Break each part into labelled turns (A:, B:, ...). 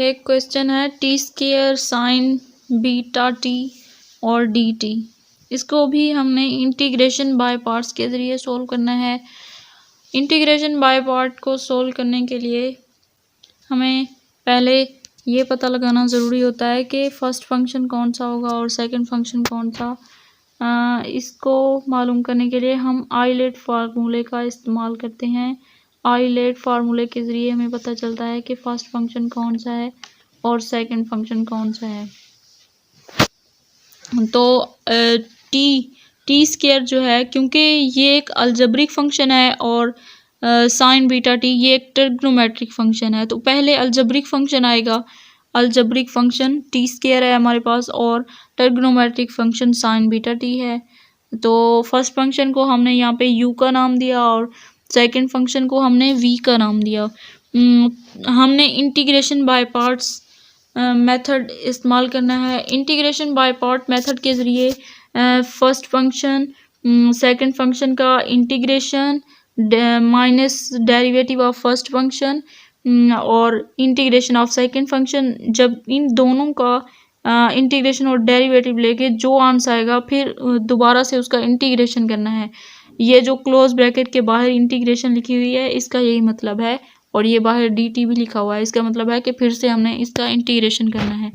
A: एक क्वेश्चन है T square sine beta T और डी टी। इसको भी हमने इंटीग्रेशन बाय पार्ट्स के ज़रिए सोल्व करना है। इंटीग्रेशन बाय पार्ट को सोल्व करने के लिए हमें पहले ये पता लगाना ज़रूरी होता है कि फ़र्स्ट फंक्शन कौन सा होगा और सेकंड फंक्शन कौन सा। इसको मालूम करने के लिए हम आइलेट फार्मूले का इस्तेमाल करते हैं। आइलेट फार्मूले के ज़रिए हमें पता चलता है कि फ़र्स्ट फंक्शन कौन सा है और सेकंड फंक्शन कौन सा है। तो टी स्क्वायर जो है, क्योंकि ये एक अलजेब्रिक फंक्शन है और साइन बीटा टी ये एक ट्रिग्नोमेट्रिक फंक्शन है, तो पहले अलजेब्रिक फंक्शन आएगा। अलजेब्रिक फंक्शन टी स्क्वायर है हमारे पास और trigonometric function sine beta T है। तो फर्स्ट फंक्शन को हमने यहाँ पे यू का नाम दिया और सेकंड फंक्शन को हमने वी का नाम दिया। हमने इंटीग्रेशन बाय पार्ट्स मेथड इस्तेमाल करना है। इंटीग्रेशन बाय पार्ट मेथड के ज़रिए फर्स्ट फंक्शन सेकंड फंक्शन का integration minus derivative of first function और इंटीग्रेशन ऑफ सेकंड फंक्शन, जब इन दोनों का इंटीग्रेशन और डेरिवेटिव लेके जो आंसर आएगा फिर दोबारा से उसका इंटीग्रेशन करना है। ये जो क्लोज ब्रैकेट के बाहर इंटीग्रेशन लिखी हुई है इसका यही मतलब है, और ये बाहर डी टी भी लिखा हुआ है, इसका मतलब है कि फिर से हमने इसका इंटीग्रेशन करना है।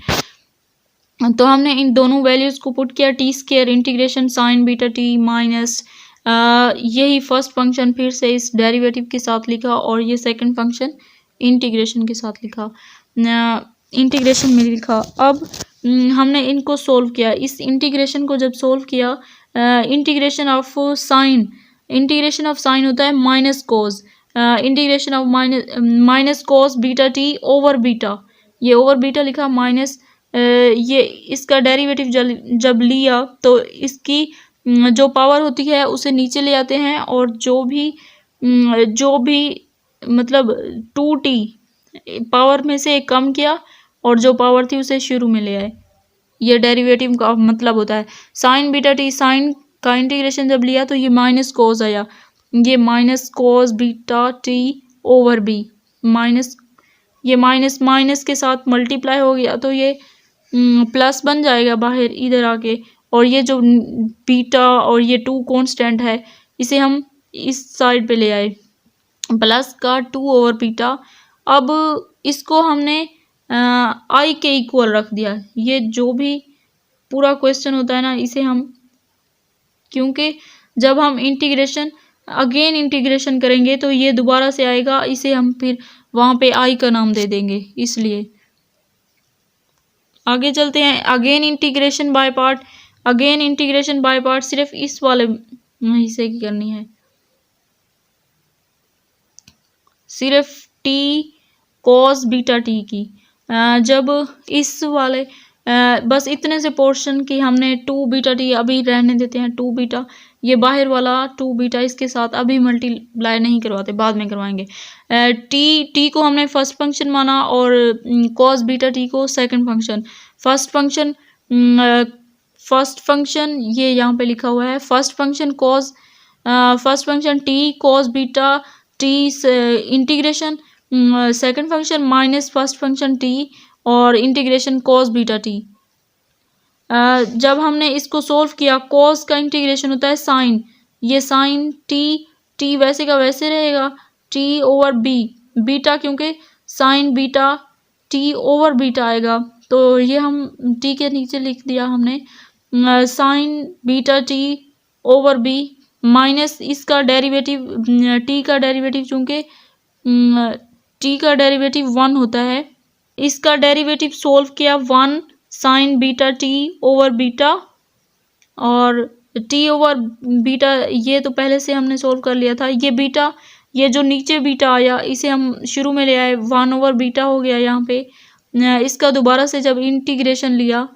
A: तो हमने इन दोनों वैल्यूज़ को पुट किया, T square integration sign beta T minus यही फर्स्ट फंक्शन फिर से इस डेरिवेटिव के साथ लिखा और ये सेकंड फंक्शन इंटीग्रेशन के साथ लिखा, इंटीग्रेशन में लिखा। अब हमने इनको सोल्व किया। इस इंटीग्रेशन को जब सोल्व किया, इंटीग्रेशन ऑफ साइन होता है minus cos, integration of minus cos beta t over beta, ये ओवर बीटा लिखा माइनस ये इसका डेरिवेटिव जब लिया तो इसकी जो पावर होती है उसे नीचे ले आते हैं और जो भी मतलब 2t पावर में से कम किया और जो पावर थी उसे शुरू में ले आए। ये डेरिवेटिव का मतलब होता है। साइन बीटा टी, साइन का इंटीग्रेशन जब लिया तो ये माइनस कोस आया, ये minus cos beta t over b, minus ये माइनस के साथ मल्टीप्लाई हो गया तो ये प्लस बन जाएगा बाहर इधर आके, और ये जो बीटा और ये 2 कांस्टेंट है इसे हम इस साइड पे ले आए, प्लस का 2 ओवर बीटा। अब इसको हमने आई के इक्वल रख दिया। ये जो भी पूरा क्वेश्चन होता है ना, इसे हम, क्योंकि जब हम अगेन इंटीग्रेशन करेंगे तो ये दोबारा से आएगा, इसे हम फिर वहाँ पे आई का नाम दे देंगे। इसलिए आगे चलते हैं। Again integration by part, again integration by part सिर्फ इस वाले हिस्से की करनी है, सिर्फ टी कॉस बीटा टी की। जब इस वाले बस इतने से पोर्शन की हमने 2 बीटा टी अभी रहने देते हैं, 2 बीटा, ये बाहर वाला 2 बीटा इसके साथ अभी मल्टीप्लाई नहीं करवाते, बाद में करवाएंगे। टी को हमने फर्स्ट फंक्शन माना और कॉस बीटा टी को सेकंड फंक्शन। फर्स्ट फंक्शन ये यहाँ पे लिखा हुआ है, first function T cos beta T integration second function minus first function T और इंटीग्रेशन कॉस बीटा टी। जब हमने इसको सोल्व किया, कॉस का इंटीग्रेशन होता है साइन, ये साइन टी वैसे का वैसे रहेगा, टी ओवर बी, बीटा क्योंकि sign beta t over beta आएगा, तो ये हम टी के नीचे लिख दिया हमने, sine beta t over b minus इसका डेरिवेटिव, टी का डेरिवेटिव चूँकि टी का डेरिवेटिव 1 होता है, इसका डेरिवेटिव सोल्व किया 1 sine beta t over beta, और टी ओवर बीटा ये तो पहले से हमने सोल्व कर लिया था। ये बीटा, ये जो नीचे बीटा आया इसे हम शुरू में ले आए, 1 ओवर बीटा हो गया यहाँ पे। इसका दोबारा से जब इंटीग्रेशन लिया,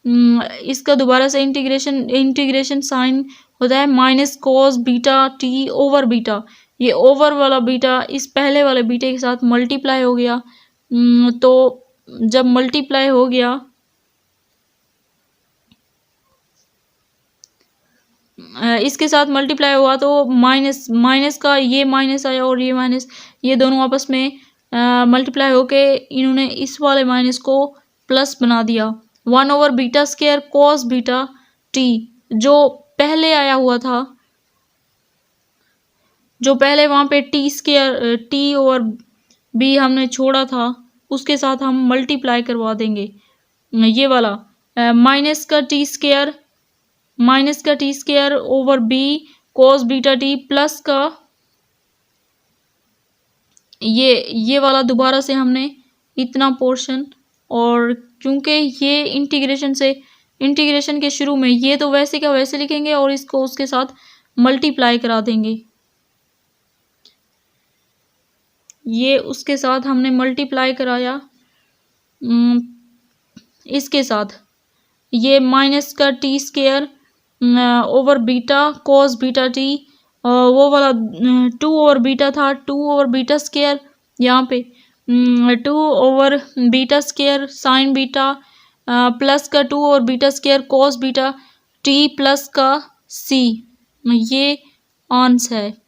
A: इसका दोबारा से इंटीग्रेशन साइन होता है minus cos beta t over beta, ये ओवर वाला बीटा इस पहले वाले बीटे के साथ मल्टीप्लाई हो गया। तो जब मल्टीप्लाई हो गया, इसके साथ मल्टीप्लाई हुआ तो माइनस का ये माइनस आया और ये माइनस, ये दोनों आपस में मल्टीप्लाई होके इन्होंने इस वाले माइनस को प्लस बना दिया। 1/β² cos बीटा टी, जो पहले आया हुआ था, जो पहले वहाँ पे T/b हमने छोड़ा था, उसके साथ हम मल्टीप्लाई करवा देंगे। ये वाला माइनस का T² over b cos beta T plus का ये वाला दोबारा से हमने इतना पोर्शन, और क्योंकि ये इंटीग्रेशन के शुरू में ये तो वैसे का वैसे लिखेंगे और इसको उसके साथ मल्टीप्लाई करा देंगे। ये उसके साथ हमने मल्टीप्लाई कराया इसके साथ, ये माइनस का T² over beta cos beta T, वो वाला 2/β था, 2/β², यहाँ पे 2/β² साइन बीटा प्लस का 2/β² cos बीटा टी प्लस का c, ये आंसर है।